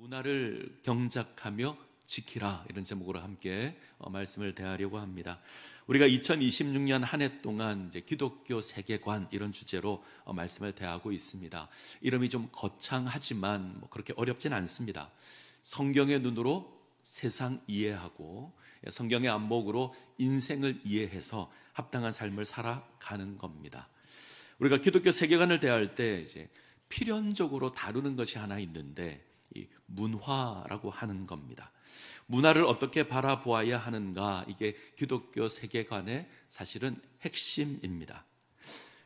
문화를 경작하며 지키라, 이런 제목으로 함께 말씀을 대하려고 합니다. 우리가 2026년 한 해 동안 이제 기독교 세계관, 이런 주제로 말씀을 대하고 있습니다. 이름이 좀 거창하지만 그렇게 어렵진 않습니다. 성경의 눈으로 세상 이해하고 성경의 안목으로 인생을 이해해서 합당한 삶을 살아가는 겁니다. 우리가 기독교 세계관을 대할 때 이제 필연적으로 다루는 것이 하나 있는데, 이 문화라고 하는 겁니다. 문화를 어떻게 바라보아야 하는가, 이게 기독교 세계관의 사실은 핵심입니다.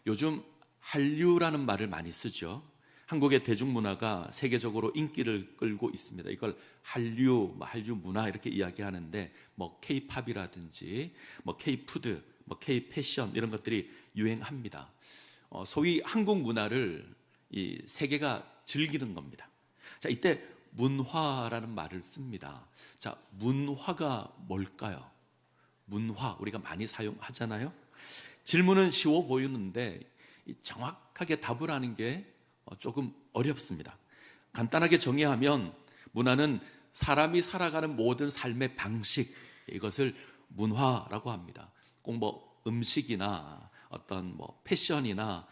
요즘 한류라는 말을 많이 쓰죠. 한국의 대중문화가 세계적으로 인기를 끌고 있습니다. 이걸 한류 문화 이렇게 이야기하는데, K-팝이라든지 K-푸드, K-패션, 이런 것들이 유행합니다. 소위 한국 문화를 이 세계가 즐기는 겁니다. 자, 이때 문화라는 말을 씁니다. 자, 문화가 뭘까요? 문화, 우리가 많이 사용하잖아요. 질문은 쉬워 보이는데 정확하게 답을 하는 게 조금 어렵습니다. 간단하게 정의하면 문화는 사람이 살아가는 모든 삶의 방식, 이것을 문화라고 합니다. 꼭 음식이나 어떤 패션이나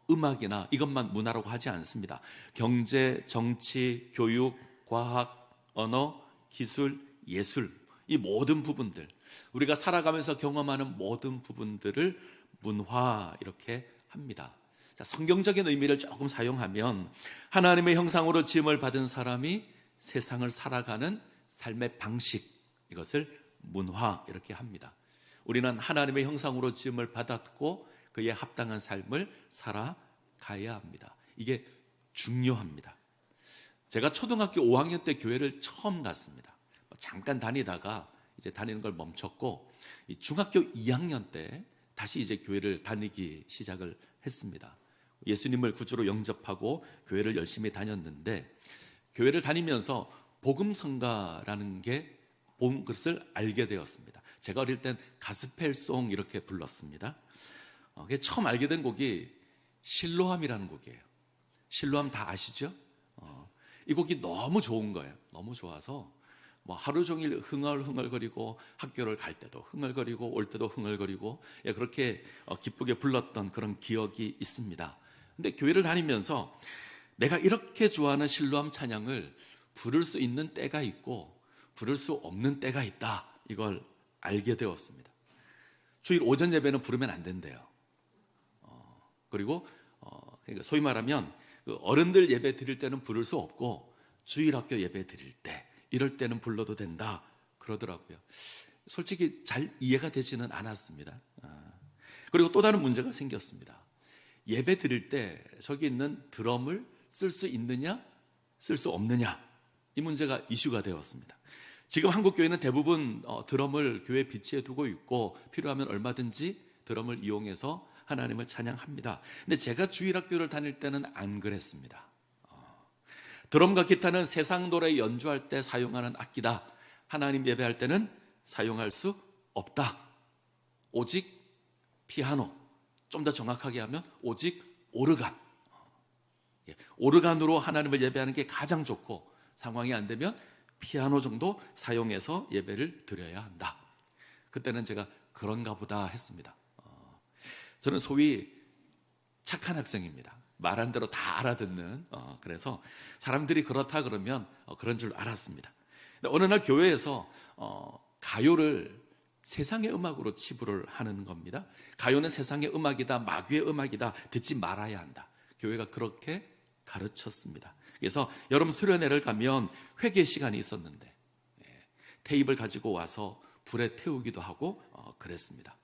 음악이나 이것만 문화라고 하지 않습니다. 경제, 정치, 교육, 과학, 언어, 기술, 예술, 이 모든 부분들, 우리가 살아가면서 경험하는 모든 부분들을 문화, 이렇게 합니다. 자, 성경적인 의미를 조금 사용하면 하나님의 형상으로 지음을 받은 사람이 세상을 살아가는 삶의 방식, 이것을 문화, 이렇게 합니다. 우리는 하나님의 형상으로 지음을 받았고 그에 합당한 삶을 살아가야 합니다. 이게 중요합니다. 제가 초등학교 5학년 때 교회를 처음 갔습니다. 잠깐 다니다가 이제 다니는 걸 멈췄고, 중학교 2학년 때 다시 이제 교회를 다니기 시작을 했습니다. 예수님을 구주로 영접하고 교회를 열심히 다녔는데, 교회를 다니면서 복음성가라는 게 본 것을 알게 되었습니다. 제가 어릴 땐 가스펠송 이렇게 불렀습니다. 처음 알게 된 곡이 실로암이라는 곡이에요. 실로암 다 아시죠? 이 곡이 너무 좋은 거예요. 너무 좋아서 하루 종일 흥얼흥얼거리고, 학교를 갈 때도 흥얼거리고 올 때도 흥얼거리고, 그렇게 기쁘게 불렀던 그런 기억이 있습니다. 근데 교회를 다니면서 내가 이렇게 좋아하는 실로암 찬양을 부를 수 있는 때가 있고 부를 수 없는 때가 있다, 이걸 알게 되었습니다. 주일 오전 예배는 부르면 안 된대요. 그리고 그러니까 소위 말하면 어른들 예배 드릴 때는 부를 수 없고 주일학교 예배 드릴 때, 이럴 때는 불러도 된다 그러더라고요. 솔직히 잘 이해가 되지는 않았습니다. 그리고 또 다른 문제가 생겼습니다. 예배 드릴 때 저기 있는 드럼을 쓸 수 있느냐 쓸 수 없느냐, 이 문제가 이슈가 되었습니다. 지금 한국 교회는 대부분 드럼을 교회 비치해 두고 있고 필요하면 얼마든지 드럼을 이용해서 하나님을 찬양합니다. 근데 제가 주일학교를 다닐 때는 안 그랬습니다. 드럼과 기타는 세상 노래 연주할 때 사용하는 악기다. 하나님 예배할 때는 사용할 수 없다. 오직 피아노, 좀 더 정확하게 하면 오직 오르간, 오르간으로 하나님을 예배하는 게 가장 좋고, 상황이 안 되면 피아노 정도 사용해서 예배를 드려야 한다. 그때는 제가 그런가 보다 했습니다. 저는 소위 착한 학생입니다. 말한 대로 다 알아듣는, 그래서 사람들이 그렇다 그러면 그런 줄 알았습니다. 근데 어느 날 교회에서 가요를 세상의 음악으로 치부를 하는 겁니다. 가요는 세상의 음악이다, 마귀의 음악이다, 듣지 말아야 한다. 교회가 그렇게 가르쳤습니다. 그래서 여름 수련회를 가면 회개 시간이 있었는데 테이프를 가지고 와서 불에 태우기도 하고 그랬습니다.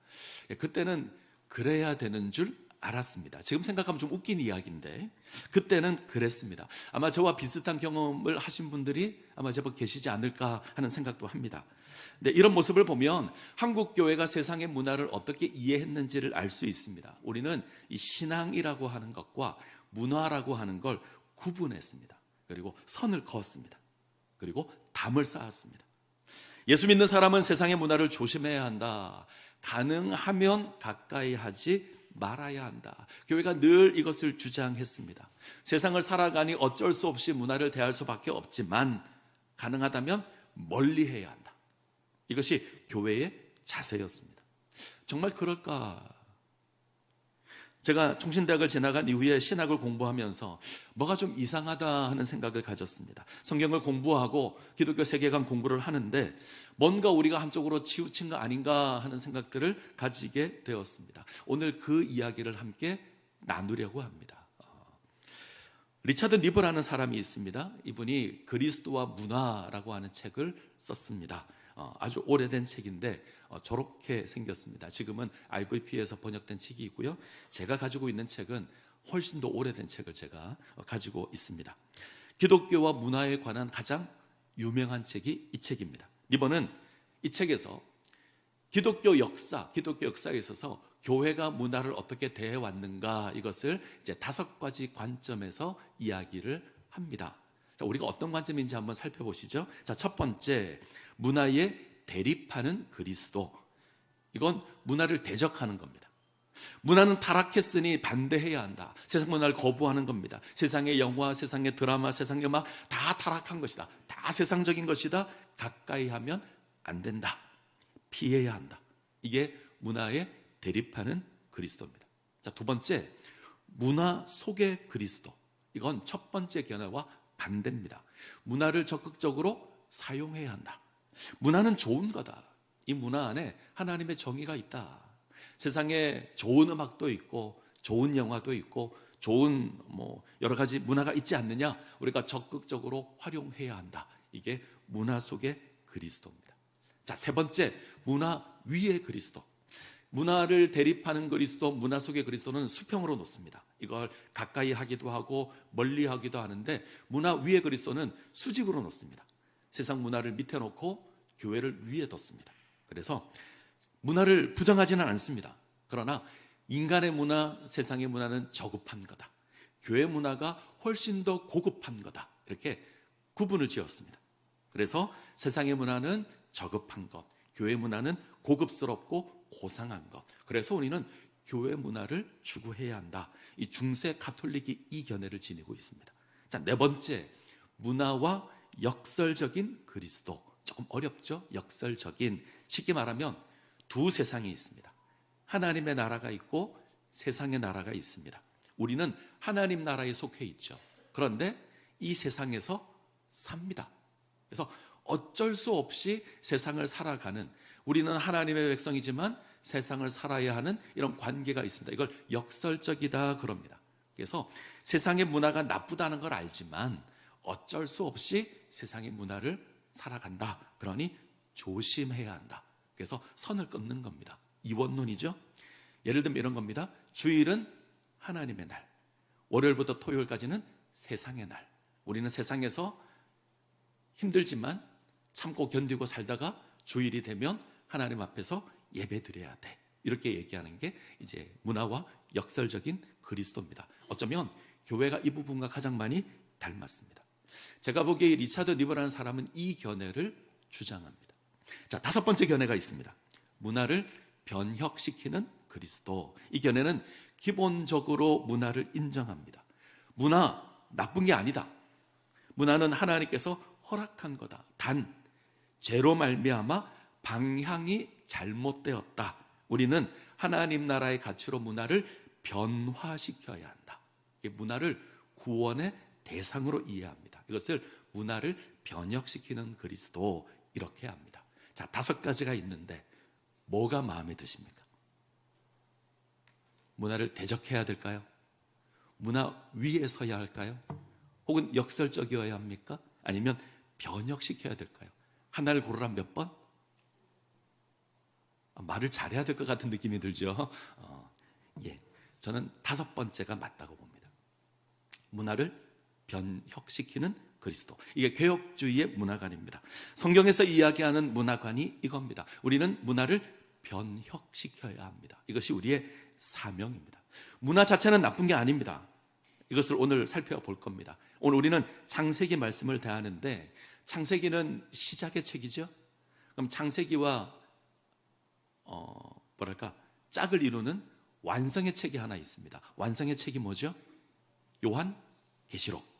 그때는 그래야 되는 줄 알았습니다. 지금 생각하면 좀 웃긴 이야기인데 그때는 그랬습니다. 아마 저와 비슷한 경험을 하신 분들이 아마 제법 계시지 않을까 하는 생각도 합니다. 근데 이런 모습을 보면 한국 교회가 세상의 문화를 어떻게 이해했는지를 알 수 있습니다. 우리는 이 신앙이라고 하는 것과 문화라고 하는 걸 구분했습니다. 그리고 선을 그었습니다. 그리고 담을 쌓았습니다. 예수 믿는 사람은 세상의 문화를 조심해야 한다. 가능하면 가까이 하지 말아야 한다. 교회가 늘 이것을 주장했습니다. 세상을 살아가니 어쩔 수 없이 문화를 대할 수밖에 없지만 가능하다면 멀리해야 한다. 이것이 교회의 자세였습니다. 정말 그럴까? 제가 충신대학을 지나간 이후에 신학을 공부하면서 뭐가 좀 이상하다 하는 생각을 가졌습니다. 성경을 공부하고 기독교 세계관 공부를 하는데 뭔가 우리가 한쪽으로 치우친 거 아닌가 하는 생각들을 가지게 되었습니다. 오늘 그 이야기를 함께 나누려고 합니다. 리차드 니버라는 사람이 있습니다. 이분이 그리스도와 문화라고 하는 책을 썼습니다. 아주 오래된 책인데 저렇게 생겼습니다. 지금은 IVP에서 번역된 책이 있고요. 제가 가지고 있는 책은 훨씬 더 오래된 책을 제가 가지고 있습니다. 기독교와 문화에 관한 가장 유명한 책이 이 책입니다. 이번은 이 책에서 기독교 역사에 있어서 교회가 문화를 어떻게 대해왔는가, 이것을 이제 5가지 관점에서 이야기를 합니다. 자, 우리가 어떤 관점인지 한번 살펴보시죠. 자, 첫 번째, 문화에 대립하는 그리스도. 이건 문화를 대적하는 겁니다. 문화는 타락했으니 반대해야 한다. 세상 문화를 거부하는 겁니다. 세상의 영화, 세상의 드라마, 세상의 음악 다 타락한 것이다. 다 세상적인 것이다. 가까이 하면 안 된다. 피해야 한다. 이게 문화에 대립하는 그리스도입니다. 자, 두 번째, 문화 속의 그리스도. 이건 첫 번째 견해와 반대입니다. 문화를 적극적으로 사용해야 한다. 문화는 좋은 거다. 이 문화 안에 하나님의 정의가 있다. 세상에 좋은 음악도 있고 좋은 영화도 있고 좋은 여러 가지 문화가 있지 않느냐? 우리가 적극적으로 활용해야 한다. 이게 문화 속의 그리스도입니다. 자, 세 번째, 문화 위의 그리스도. 문화를 대립하는 그리스도, 문화 속의 그리스도는 수평으로 놓습니다. 이걸 가까이 하기도 하고 멀리 하기도 하는데, 문화 위의 그리스도는 수직으로 놓습니다. 세상 문화를 밑에 놓고 교회를 위에 뒀습니다. 그래서 문화를 부정하지는 않습니다. 그러나 인간의 문화, 세상의 문화는 저급한 거다. 교회 문화가 훨씬 더 고급한 거다. 이렇게 구분을 지었습니다. 그래서 세상의 문화는 저급한 것, 교회 문화는 고급스럽고 고상한 것. 그래서 우리는 교회 문화를 추구해야 한다. 이 중세 가톨릭이 이 견해를 지니고 있습니다. 자, 네 번째, 문화와 역설적인 그리스도. 조금 어렵죠? 역설적인. 쉽게 말하면 두 세상이 있습니다. 하나님의 나라가 있고 세상의 나라가 있습니다. 우리는 하나님 나라에 속해 있죠. 그런데 이 세상에서 삽니다. 그래서 어쩔 수 없이 세상을 살아가는, 우리는 하나님의 백성이지만 세상을 살아야 하는 이런 관계가 있습니다. 이걸 역설적이다 그럽니다. 그래서 세상의 문화가 나쁘다는 걸 알지만 어쩔 수 없이 세상의 문화를 살아간다. 그러니 조심해야 한다. 그래서 선을 끊는 겁니다. 이원론이죠. 예를 들면 이런 겁니다. 주일은 하나님의 날, 월요일부터 토요일까지는 세상의 날. 우리는 세상에서 힘들지만 참고 견디고 살다가 주일이 되면 하나님 앞에서 예배 드려야 돼. 이렇게 얘기하는 게 이제 문화와 역설적인 그리스도입니다. 어쩌면 교회가 이 부분과 가장 많이 닮았습니다. 제가 보기에 리차드 니버라는 사람은 이 견해를 주장합니다. 자, 5번째 견해가 있습니다. 문화를 변혁시키는 그리스도. 이 견해는 기본적으로 문화를 인정합니다. 문화 나쁜 게 아니다. 문화는 하나님께서 허락한 거다. 단 죄로 말미암아 방향이 잘못되었다. 우리는 하나님 나라의 가치로 문화를 변화시켜야 한다. 문화를 구원의 대상으로 이해합니다. 이것을 문화를 변혁시키는 그리스도, 이렇게 합니다. 자, 5가지가 있는데 뭐가 마음에 드십니까? 문화를 대적해야 될까요? 문화 위에 서야 할까요? 혹은 역설적이어야 합니까? 아니면 변혁시켜야 될까요? 하나를 고르라 몇 번? 말을 잘해야 될 것 같은 느낌이 들죠. 저는 5번째가 맞다고 봅니다. 문화를 변혁시키는 그리스도. 이게 개혁주의의 문화관입니다. 성경에서 이야기하는 문화관이 이겁니다. 우리는 문화를 변혁시켜야 합니다. 이것이 우리의 사명입니다. 문화 자체는 나쁜 게 아닙니다. 이것을 오늘 살펴볼 겁니다. 오늘 우리는 창세기 말씀을 대하는데, 창세기는 시작의 책이죠. 그럼 창세기와 짝을 이루는 완성의 책이 하나 있습니다. 완성의 책이 뭐죠? 요한계시록.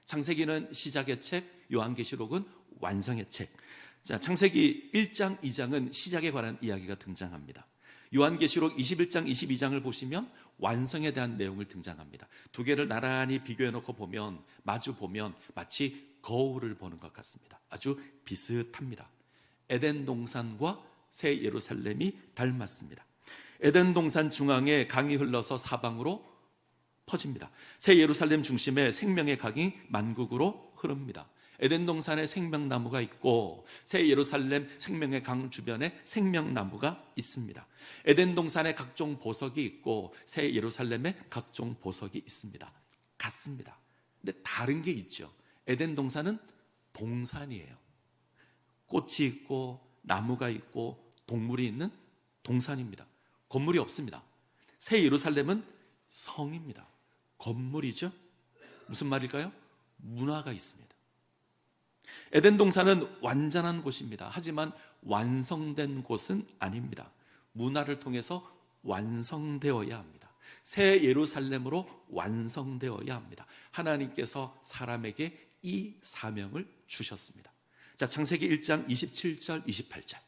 창세기는 시작의 책, 요한계시록은 완성의 책. 자, 창세기 1장, 2장은 시작에 관한 이야기가 등장합니다. 요한계시록 21장, 22장을 보시면 완성에 대한 내용을 등장합니다. 두 개를 나란히 비교해 놓고 보면, 마주 보면 마치 거울을 보는 것 같습니다. 아주 비슷합니다. 에덴 동산과 새 예루살렘이 닮았습니다. 에덴 동산 중앙에 강이 흘러서 사방으로 퍼집니다. 새 예루살렘 중심에 생명의 강이 만국으로 흐릅니다. 에덴 동산에 생명나무가 있고 새 예루살렘 생명의 강 주변에 생명나무가 있습니다. 에덴 동산에 각종 보석이 있고 새 예루살렘에 각종 보석이 있습니다. 같습니다. 근데 다른 게 있죠. 에덴 동산은 동산이에요. 꽃이 있고 나무가 있고 동물이 있는 동산입니다. 건물이 없습니다. 새 예루살렘은 성입니다. 건물이죠. 무슨 말일까요? 문화가 있습니다. 에덴 동산은 완전한 곳입니다. 하지만 완성된 곳은 아닙니다. 문화를 통해서 완성되어야 합니다. 새 예루살렘으로 완성되어야 합니다. 하나님께서 사람에게 이 사명을 주셨습니다. 자, 창세기 1장 27절 28절.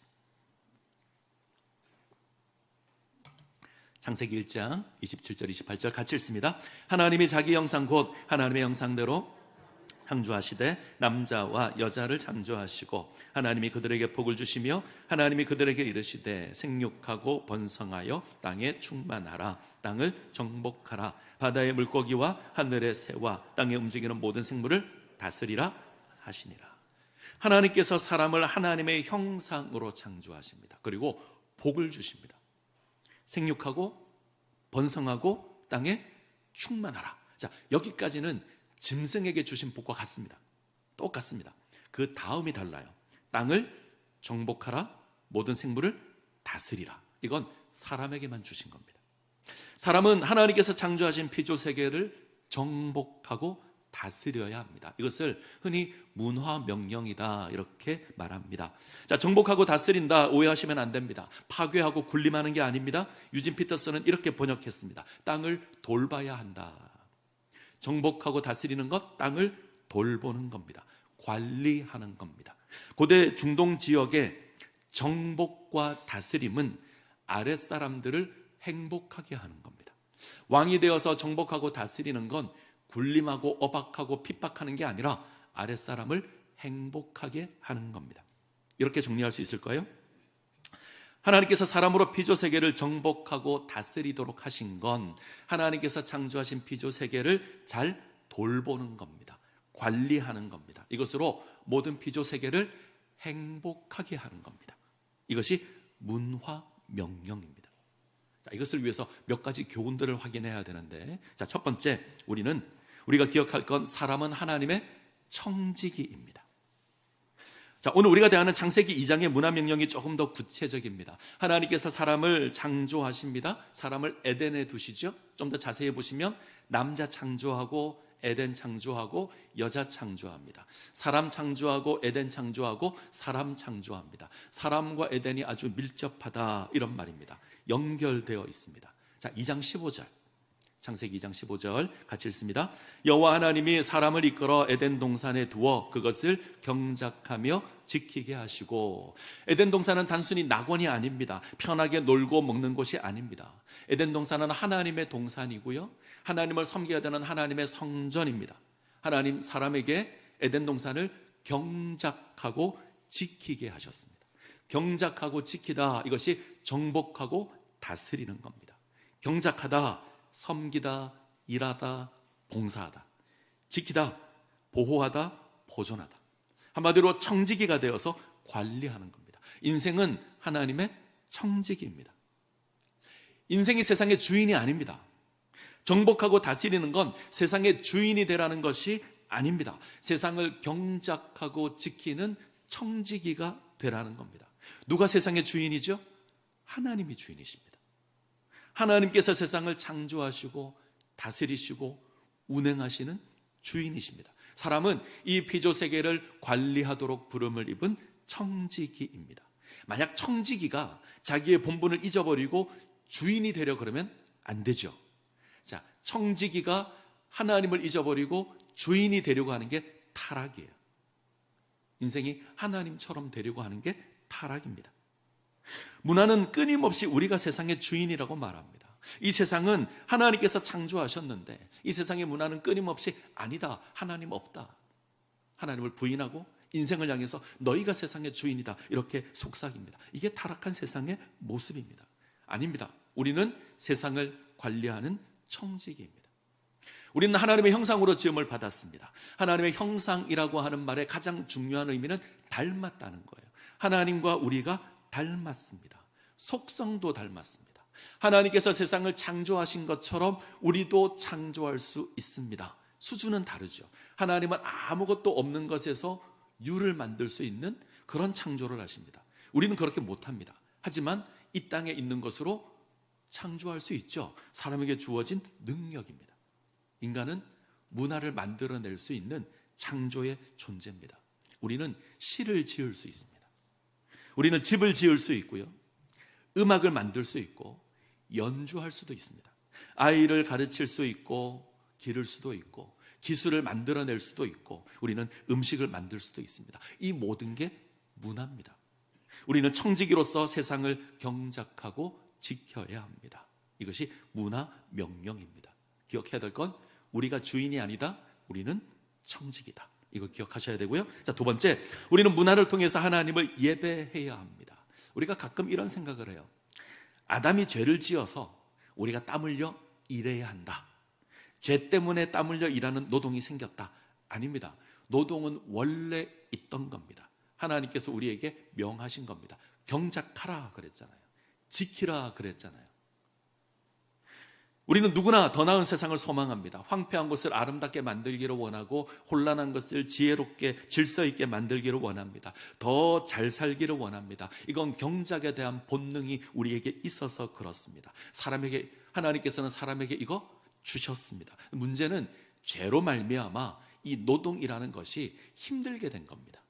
창세기 1장 27절 28절 같이 읽습니다. 하나님이 자기 형상 곧 하나님의 형상대로 창조하시되 남자와 여자를 창조하시고 하나님이 그들에게 복을 주시며 하나님이 그들에게 이르시되 생육하고 번성하여 땅에 충만하라. 땅을 정복하라. 바다의 물고기와 하늘의 새와 땅에 움직이는 모든 생물을 다스리라 하시니라. 하나님께서 사람을 하나님의 형상으로 창조하십니다. 그리고 복을 주십니다. 생육하고 번성하고 땅에 충만하라. 자, 여기까지는 짐승에게 주신 복과 같습니다. 똑같습니다. 그 다음이 달라요. 땅을 정복하라. 모든 생물을 다스리라. 이건 사람에게만 주신 겁니다. 사람은 하나님께서 창조하신 피조 세계를 정복하고 다스려야 합니다. 이것을 흔히 문화 명령이다 이렇게 말합니다. 자, 정복하고 다스린다 오해하시면 안 됩니다. 파괴하고 군림하는 게 아닙니다. 유진 피터슨은 이렇게 번역했습니다. 땅을 돌봐야 한다. 정복하고 다스리는 것, 땅을 돌보는 겁니다. 관리하는 겁니다. 고대 중동 지역의 정복과 다스림은 아랫사람들을 행복하게 하는 겁니다. 왕이 되어서 정복하고 다스리는 건 군림하고 억압하고 핍박하는 게 아니라 아랫사람을 행복하게 하는 겁니다. 이렇게 정리할 수 있을까요? 하나님께서 사람으로 피조세계를 정복하고 다스리도록 하신 건 하나님께서 창조하신 피조세계를 잘 돌보는 겁니다. 관리하는 겁니다. 이것으로 모든 피조세계를 행복하게 하는 겁니다. 이것이 문화 명령입니다. 자, 이것을 위해서 몇 가지 교훈들을 확인해야 되는데, 자, 첫 번째, 우리가 기억할 건 사람은 하나님의 청지기입니다. 자, 오늘 우리가 대하는 창세기 2장의 문화명령이 조금 더 구체적입니다. 하나님께서 사람을 창조하십니다. 사람을 에덴에 두시죠. 좀 더 자세히 보시면 남자 창조하고 에덴 창조하고 여자 창조합니다. 사람 창조하고 에덴 창조하고 사람 창조합니다. 사람과 에덴이 아주 밀접하다 이런 말입니다. 연결되어 있습니다. 자, 2장 15절. 창세기 2장 15절 같이 읽습니다. 여호와 하나님이 사람을 이끌어 에덴 동산에 두어 그것을 경작하며 지키게 하시고, 에덴 동산은 단순히 낙원이 아닙니다. 편하게 놀고 먹는 곳이 아닙니다. 에덴 동산은 하나님의 동산이고요, 하나님을 섬겨야 되는 하나님의 성전입니다. 하나님 사람에게 에덴 동산을 경작하고 지키게 하셨습니다. 경작하고 지키다, 이것이 정복하고 다스리는 겁니다. 경작하다, 섬기다, 일하다, 봉사하다. 지키다, 보호하다, 보존하다. 한마디로 청지기가 되어서 관리하는 겁니다. 인생은 하나님의 청지기입니다. 인생이 세상의 주인이 아닙니다. 정복하고 다스리는 건 세상의 주인이 되라는 것이 아닙니다. 세상을 경작하고 지키는 청지기가 되라는 겁니다. 누가 세상의 주인이죠? 하나님이 주인이십니다. 하나님께서 세상을 창조하시고 다스리시고 운행하시는 주인이십니다. 사람은 이 피조세계를 관리하도록 부름을 입은 청지기입니다. 만약 청지기가 자기의 본분을 잊어버리고 주인이 되려 그러면 안 되죠. 자, 청지기가 하나님을 잊어버리고 주인이 되려고 하는 게 타락이에요. 인생이 하나님처럼 되려고 하는 게 타락입니다. 문화는 끊임없이 우리가 세상의 주인이라고 말합니다. 이 세상은 하나님께서 창조하셨는데 이 세상의 문화는 끊임없이 아니다, 하나님 없다, 하나님을 부인하고 인생을 향해서 너희가 세상의 주인이다, 이렇게 속삭입니다. 이게 타락한 세상의 모습입니다. 아닙니다. 우리는 세상을 관리하는 청지기입니다. 우리는 하나님의 형상으로 지음을 받았습니다. 하나님의 형상이라고 하는 말의 가장 중요한 의미는 닮았다는 거예요. 하나님과 우리가 닮았습니다. 속성도 닮았습니다. 하나님께서 세상을 창조하신 것처럼 우리도 창조할 수 있습니다. 수준은 다르죠. 하나님은 아무것도 없는 것에서 유를 만들 수 있는 그런 창조를 하십니다. 우리는 그렇게 못합니다. 하지만 이 땅에 있는 것으로 창조할 수 있죠. 사람에게 주어진 능력입니다. 인간은 문화를 만들어낼 수 있는 창조의 존재입니다. 우리는 시를 지을 수 있습니다. 우리는 집을 지을 수 있고요, 음악을 만들 수 있고 연주할 수도 있습니다. 아이를 가르칠 수 있고 기를 수도 있고 기술을 만들어낼 수도 있고 우리는 음식을 만들 수도 있습니다. 이 모든 게 문화입니다. 우리는 청지기로서 세상을 경작하고 지켜야 합니다. 이것이 문화 명령입니다. 기억해야 될 건 우리가 주인이 아니다, 우리는 청지기다. 이거 기억하셔야 되고요. 자, 두 번째, 우리는 문화를 통해서 하나님을 예배해야 합니다. 우리가 가끔 이런 생각을 해요. 아담이 죄를 지어서 우리가 땀 흘려 일해야 한다. 죄 때문에 땀 흘려 일하는 노동이 생겼다. 아닙니다. 노동은 원래 있던 겁니다. 하나님께서 우리에게 명하신 겁니다. 경작하라 그랬잖아요. 지키라 그랬잖아요. 우리는 누구나 더 나은 세상을 소망합니다. 황폐한 것을 아름답게 만들기를 원하고 혼란한 것을 지혜롭게 질서 있게 만들기를 원합니다. 더 잘 살기를 원합니다. 이건 경작에 대한 본능이 우리에게 있어서 그렇습니다. 하나님께서는 사람에게 이거 주셨습니다. 문제는 죄로 말미암아 이 노동이라는 것이 힘들게 된 겁니다.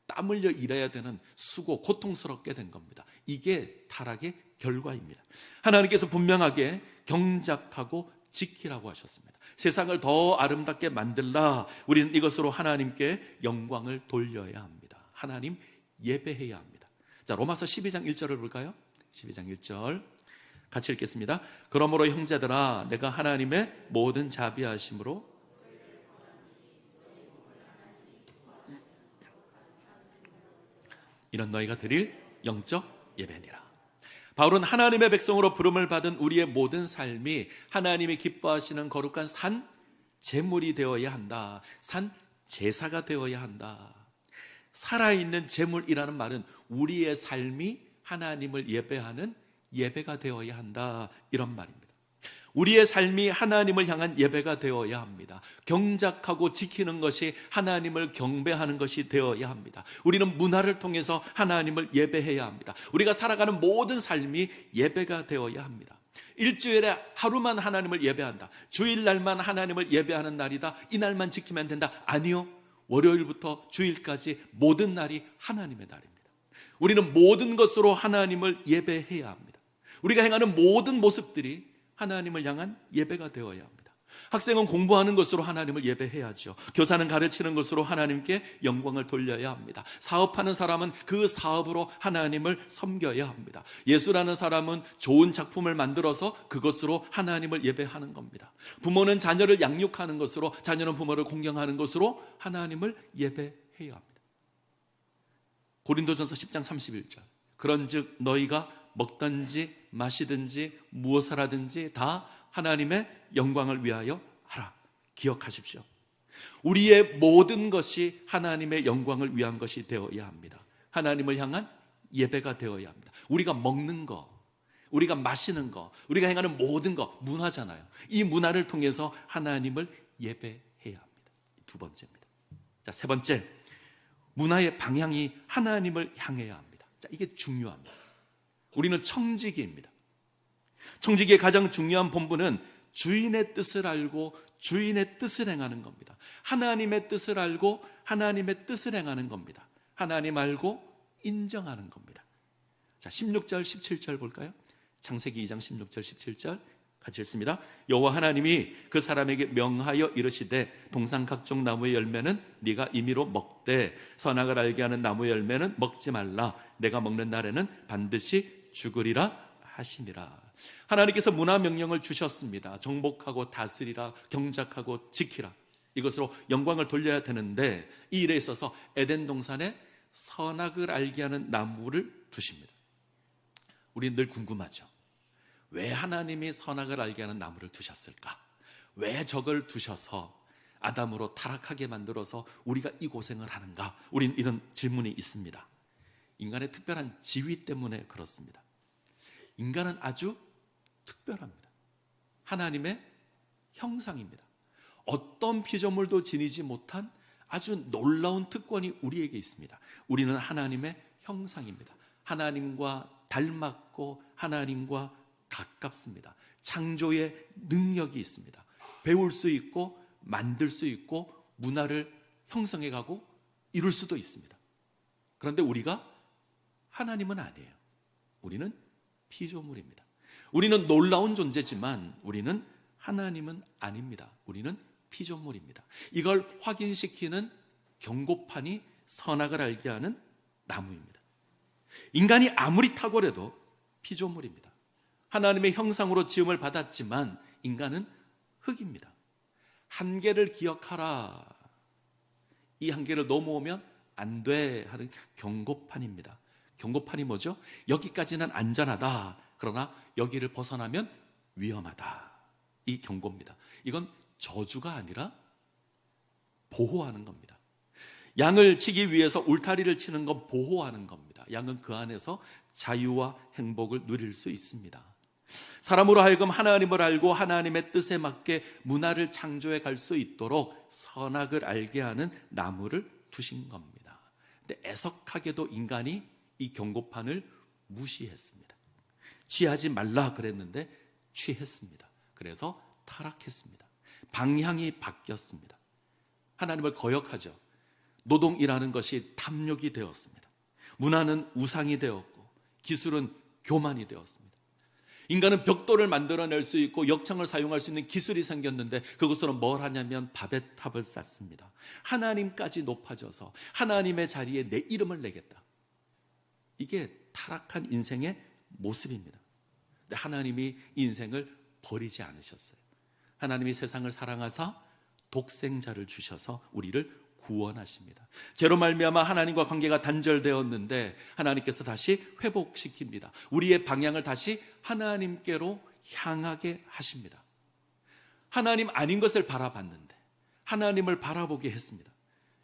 땀 흘려 일해야 되는 수고, 고통스럽게 된 겁니다. 이게 타락의 결과입니다. 하나님께서 분명하게 경작하고 지키라고 하셨습니다. 세상을 더 아름답게 만들라. 우리는 이것으로 하나님께 영광을 돌려야 합니다. 하나님 예배해야 합니다. 자, 로마서 12장 1절을 볼까요? 12장 1절 같이 읽겠습니다. 그러므로 형제들아, 내가 하나님의 모든 자비하심으로 이런 너희가 드릴 영적 예배니라. 바울은 하나님의 백성으로 부름을 받은 우리의 모든 삶이 하나님이 기뻐하시는 거룩한 산 제물이 되어야 한다. 산 제사가 되어야 한다. 살아있는 제물이라는 말은 우리의 삶이 하나님을 예배하는 예배가 되어야 한다, 이런 말입니다. 우리의 삶이 하나님을 향한 예배가 되어야 합니다. 경작하고 지키는 것이 하나님을 경배하는 것이 되어야 합니다. 우리는 문화를 통해서 하나님을 예배해야 합니다. 우리가 살아가는 모든 삶이 예배가 되어야 합니다. 일주일에 하루만 하나님을 예배한다, 주일날만 하나님을 예배하는 날이다, 이 날만 지키면 된다. 아니요, 월요일부터 주일까지 모든 날이 하나님의 날입니다. 우리는 모든 것으로 하나님을 예배해야 합니다. 우리가 행하는 모든 모습들이 하나님을 향한 예배가 되어야 합니다. 학생은 공부하는 것으로 하나님을 예배해야죠. 교사는 가르치는 것으로 하나님께 영광을 돌려야 합니다. 사업하는 사람은 그 사업으로 하나님을 섬겨야 합니다. 예술하는 사람은 좋은 작품을 만들어서 그것으로 하나님을 예배하는 겁니다. 부모는 자녀를 양육하는 것으로, 자녀는 부모를 공경하는 것으로 하나님을 예배해야 합니다. 고린도전서 10장 31절 그런즉 너희가 먹든지 마시든지 무엇을 하든지 다 하나님의 영광을 위하여 하라. 기억하십시오. 우리의 모든 것이 하나님의 영광을 위한 것이 되어야 합니다. 하나님을 향한 예배가 되어야 합니다. 우리가 먹는 거, 우리가 마시는 거, 우리가 행하는 모든 거 문화잖아요. 이 문화를 통해서 하나님을 예배해야 합니다. 두 번째입니다. 자, 세 번째, 문화의 방향이 하나님을 향해야 합니다. 자, 이게 중요합니다. 우리는 청지기입니다. 청지기의 가장 중요한 본분은 주인의 뜻을 알고 주인의 뜻을 행하는 겁니다. 하나님의 뜻을 알고 하나님의 뜻을 행하는 겁니다. 하나님 알고 인정하는 겁니다. 자, 16절 17절 볼까요? 창세기 2장 16절 17절 같이 읽습니다. 여호와 하나님이 그 사람에게 명하여 이르시되 동산 각종 나무의 열매는 네가 임의로 먹되 선악을 알게 하는 나무의 열매는 먹지 말라. 내가 먹는 날에는 반드시 죽으리라 하시니라. 하나님께서 문화 명령을 주셨습니다. 정복하고 다스리라, 경작하고 지키라. 이것으로 영광을 돌려야 되는데 이 일에 있어서 에덴 동산에 선악을 알게 하는 나무를 두십니다. 우리는 늘 궁금하죠. 왜 하나님이 선악을 알게 하는 나무를 두셨을까? 왜 저걸 두셔서 아담으로 타락하게 만들어서 우리가 이 고생을 하는가? 우린 이런 질문이 있습니다. 인간의 특별한 지위 때문에 그렇습니다. 인간은 아주 특별합니다. 하나님의 형상입니다. 어떤 피조물도 지니지 못한 아주 놀라운 특권이 우리에게 있습니다. 우리는 하나님의 형상입니다. 하나님과 닮았고 하나님과 가깝습니다. 창조의 능력이 있습니다. 배울 수 있고 만들 수 있고 문화를 형성해 가고 이룰 수도 있습니다. 그런데 우리가 하나님은 아니에요. 우리는 피조물입니다. 우리는 놀라운 존재지만 우리는 하나님은 아닙니다. 우리는 피조물입니다. 이걸 확인시키는 경고판이 선악을 알게 하는 나무입니다. 인간이 아무리 탁월해도 피조물입니다. 하나님의 형상으로 지음을 받았지만 인간은 흙입니다. 한계를 기억하라. 이 한계를 넘어오면 안 돼 하는 경고판입니다. 경고판이 뭐죠? 여기까지는 안전하다. 그러나 여기를 벗어나면 위험하다. 이 경고입니다. 이건 저주가 아니라 보호하는 겁니다. 양을 치기 위해서 울타리를 치는 건 보호하는 겁니다. 양은 그 안에서 자유와 행복을 누릴 수 있습니다. 사람으로 하여금 하나님을 알고 하나님의 뜻에 맞게 문화를 창조해 갈 수 있도록 선악을 알게 하는 나무를 두신 겁니다. 근데 애석하게도 인간이 이 경고판을 무시했습니다. 취하지 말라 그랬는데 취했습니다. 그래서 타락했습니다. 방향이 바뀌었습니다. 하나님을 거역하죠. 노동이라는 것이 탐욕이 되었습니다. 문화는 우상이 되었고 기술은 교만이 되었습니다. 인간은 벽돌을 만들어낼 수 있고 역청을 사용할 수 있는 기술이 생겼는데 그것으로 뭘 하냐면 밥의 탑을 쌓습니다. 하나님까지 높아져서 하나님의 자리에 내 이름을 내겠다. 이게 타락한 인생의 모습입니다. 근데 하나님이 이 인생을 버리지 않으셨어요. 하나님이 세상을 사랑하사 독생자를 주셔서 우리를 구원하십니다. 죄로 말미암아 하나님과 관계가 단절되었는데 하나님께서 다시 회복시킵니다. 우리의 방향을 다시 하나님께로 향하게 하십니다. 하나님 아닌 것을 바라봤는데 하나님을 바라보게 했습니다.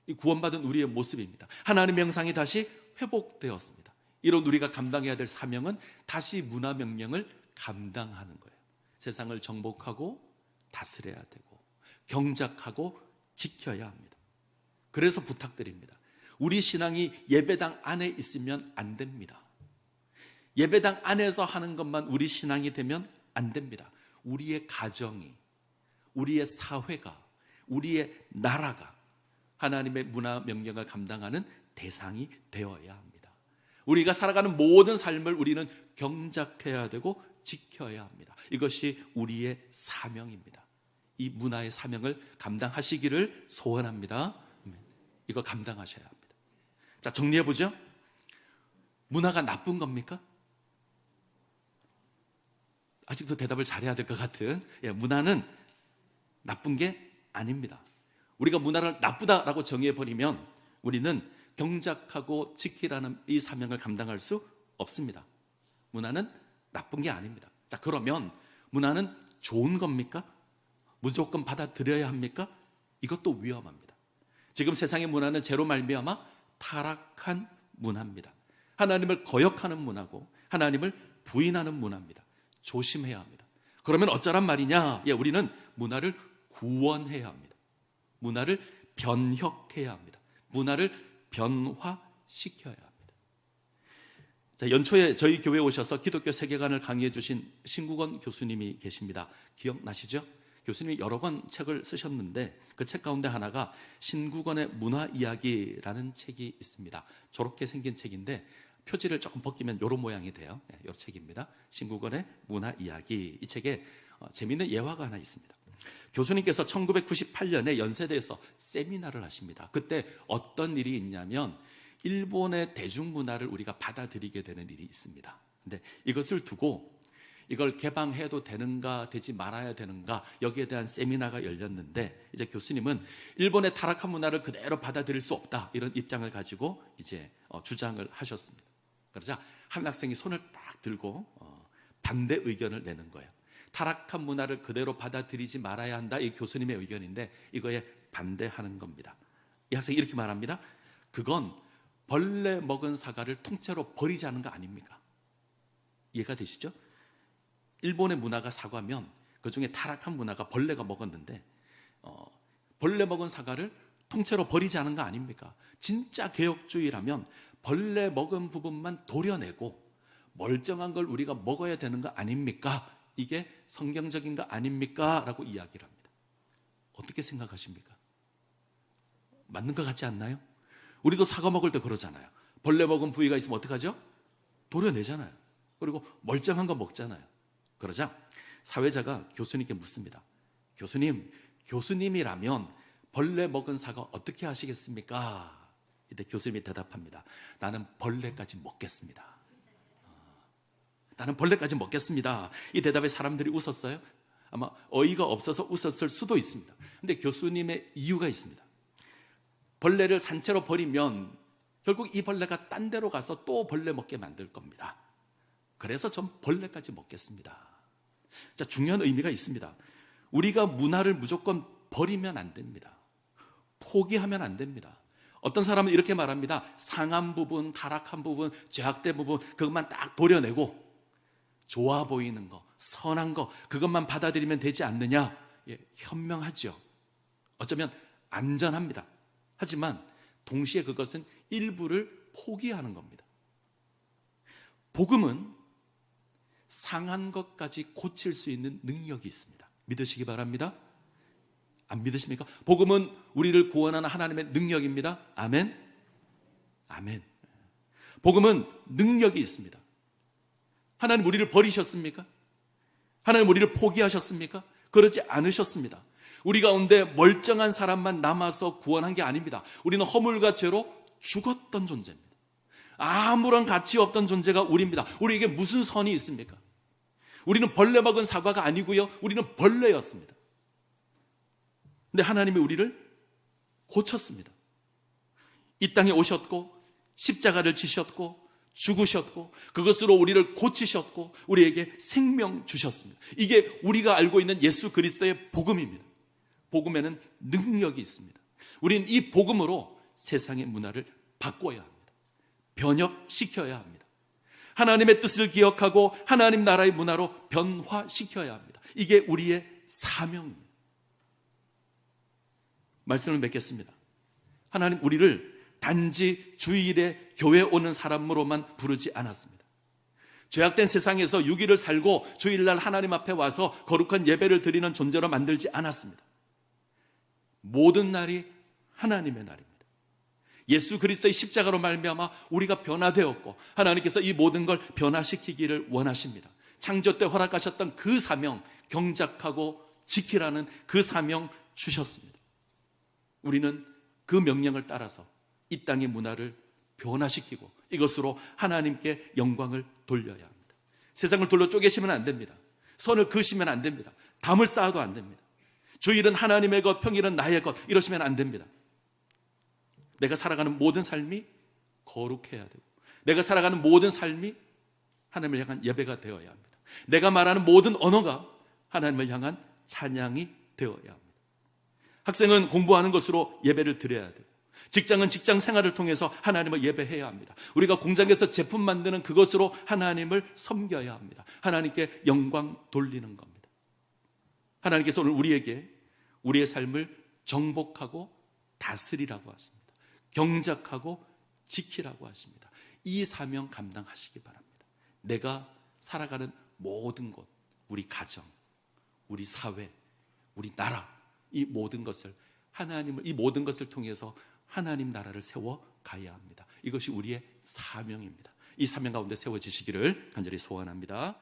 이 구원받은 우리의 모습입니다. 하나님의 형상이 다시 회복되었습니다. 이런 우리가 감당해야 될 사명은 다시 문화 명령을 감당하는 거예요. 세상을 정복하고 다스려야 되고 경작하고 지켜야 합니다. 그래서 부탁드립니다. 우리 신앙이 예배당 안에 있으면 안 됩니다. 예배당 안에서 하는 것만 우리 신앙이 되면 안 됩니다. 우리의 가정이, 우리의 사회가, 우리의 나라가 하나님의 문화 명령을 감당하는 대상이 되어야 합니다. 우리가 살아가는 모든 삶을 우리는 경작해야 되고 지켜야 합니다. 이것이 우리의 사명입니다. 이 문화의 사명을 감당하시기를 소원합니다. 이거 감당하셔야 합니다. 자, 정리해보죠. 문화가 나쁜 겁니까? 아직도 대답을 잘해야 될 것 같은, 문화는 나쁜 게 아닙니다. 우리가 문화를 나쁘다라고 정해버리면 우리는 경작하고 지키라는 이 사명을 감당할 수 없습니다. 문화는 나쁜 게 아닙니다. 자, 그러면 문화는 좋은 겁니까? 무조건 받아들여야 합니까? 이것도 위험합니다. 지금 세상의 문화는 죄로 말미암아 타락한 문화입니다. 하나님을 거역하는 문화고 하나님을 부인하는 문화입니다. 조심해야 합니다. 그러면 어쩌란 말이냐? 우리는 문화를 구원해야 합니다. 문화를 변혁해야 합니다. 문화를 변화시켜야 합니다. 자, 연초에 저희 교회에 오셔서 기독교 세계관을 강의해 주신 신국원 교수님이 계십니다. 기억나시죠? 교수님이 여러 권 책을 쓰셨는데 그 책 가운데 하나가 신국원의 문화 이야기라는 책이 있습니다. 저렇게 생긴 책인데 표지를 조금 벗기면 이런 모양이 돼요. 이런 책입니다. 신국원의 문화 이야기. 이 책에 재미있는 예화가 하나 있습니다. 교수님께서 1998년에 연세대에서 세미나를 하십니다. 그때 어떤 일이 있냐면 일본의 대중문화를 우리가 받아들이게 되는 일이 있습니다. 근데 이것을 두고 이걸 개방해도 되는가 되지 말아야 되는가 여기에 대한 세미나가 열렸는데 이제 교수님은 일본의 타락한 문화를 그대로 받아들일 수 없다 이런 입장을 가지고 이제 주장을 하셨습니다. 그러자 한 학생이 손을 딱 들고 반대 의견을 내는 거예요. 타락한 문화를 그대로 받아들이지 말아야 한다 이 교수님의 의견인데 이거에 반대하는 겁니다. 이 학생이 이렇게 말합니다. 그건 벌레 먹은 사과를 통째로 버리자는 거 아닙니까? 이해가 되시죠? 일본의 문화가 사과면 그 중에 타락한 문화가 벌레가 먹었는데 벌레 먹은 사과를 통째로 버리자는 거 아닙니까? 진짜 개혁주의라면 벌레 먹은 부분만 도려내고 멀쩡한 걸 우리가 먹어야 되는 거 아닙니까? 이게 성경적인 거 아닙니까? 라고 이야기를 합니다. 어떻게 생각하십니까? 맞는 것 같지 않나요? 우리도 사과 먹을 때 그러잖아요. 벌레 먹은 부위가 있으면 어떡하죠? 도려내잖아요. 그리고 멀쩡한 거 먹잖아요. 그러자 사회자가 교수님께 묻습니다. 교수님, 교수님이라면 벌레 먹은 사과 어떻게 하시겠습니까? 이때 교수님이 대답합니다. 나는 벌레까지 먹겠습니다. 나는 벌레까지 먹겠습니다. 이 대답에 사람들이 웃었어요. 아마 어이가 없어서 웃었을 수도 있습니다. 근데 교수님의 이유가 있습니다. 벌레를 산채로 버리면 결국 이 벌레가 딴 데로 가서 또 벌레 먹게 만들 겁니다. 그래서 전 벌레까지 먹겠습니다. 자, 중요한 의미가 있습니다. 우리가 문화를 무조건 버리면 안 됩니다. 포기하면 안 됩니다. 어떤 사람은 이렇게 말합니다. 상한 부분, 타락한 부분, 죄악된 부분 그것만 딱 도려내고 좋아 보이는 거, 선한 거 그것만 받아들이면 되지 않느냐? 예, 현명하죠. 어쩌면 안전합니다. 하지만 동시에 그것은 일부를 포기하는 겁니다. 복음은 상한 것까지 고칠 수 있는 능력이 있습니다. 믿으시기 바랍니다. 안 믿으십니까? 복음은 우리를 구원하는 하나님의 능력입니다. 아멘. 아멘. 복음은 능력이 있습니다. 하나님 우리를 버리셨습니까? 하나님 우리를 포기하셨습니까? 그러지 않으셨습니다. 우리 가운데 멀쩡한 사람만 남아서 구원한 게 아닙니다. 우리는 허물과 죄로 죽었던 존재입니다. 아무런 가치 없던 존재가 우리입니다. 우리에게 무슨 선이 있습니까? 우리는 벌레 먹은 사과가 아니고요. 우리는 벌레였습니다. 근데 하나님이 우리를 고쳤습니다. 이 땅에 오셨고 십자가를 지셨고 죽으셨고 그것으로 우리를 고치셨고 우리에게 생명 주셨습니다. 이게 우리가 알고 있는 예수 그리스도의 복음입니다. 복음에는 능력이 있습니다. 우리는 이 복음으로 세상의 문화를 바꿔야 합니다. 변혁시켜야 합니다. 하나님의 뜻을 기억하고 하나님 나라의 문화로 변화시켜야 합니다. 이게 우리의 사명입니다. 말씀을 맺겠습니다. 하나님 우리를 단지 주일에 교회 오는 사람으로만 부르지 않았습니다. 죄악된 세상에서 6일을 살고 주일날 하나님 앞에 와서 거룩한 예배를 드리는 존재로 만들지 않았습니다. 모든 날이 하나님의 날입니다. 예수 그리스도의 십자가로 말미암아 우리가 변화되었고 하나님께서 이 모든 걸 변화시키기를 원하십니다. 창조 때 허락하셨던 그 사명 경작하고 지키라는 그 사명 주셨습니다. 우리는 그 명령을 따라서 이 땅의 문화를 변화시키고 이것으로 하나님께 영광을 돌려야 합니다. 세상을 돌로 쪼개시면 안 됩니다. 선을 그으시면 안 됩니다. 담을 쌓아도 안 됩니다. 주일은 하나님의 것, 평일은 나의 것 이러시면 안 됩니다. 내가 살아가는 모든 삶이 거룩해야 되고 내가 살아가는 모든 삶이 하나님을 향한 예배가 되어야 합니다. 내가 말하는 모든 언어가 하나님을 향한 찬양이 되어야 합니다. 학생은 공부하는 것으로 예배를 드려야 되고 직장은 직장 생활을 통해서 하나님을 예배해야 합니다. 우리가 공장에서 제품 만드는 그것으로 하나님을 섬겨야 합니다. 하나님께 영광 돌리는 겁니다. 하나님께서 오늘 우리에게 우리의 삶을 정복하고 다스리라고 하십니다. 경작하고 지키라고 하십니다. 이 사명 감당하시기 바랍니다. 내가 살아가는 모든 곳, 우리 가정, 우리 사회, 우리 나라 이 모든 것을 이 모든 것을 통해서 하나님 나라를 세워 가야 합니다. 이것이 우리의 사명입니다. 이 사명 가운데 세워지시기를 간절히 소원합니다.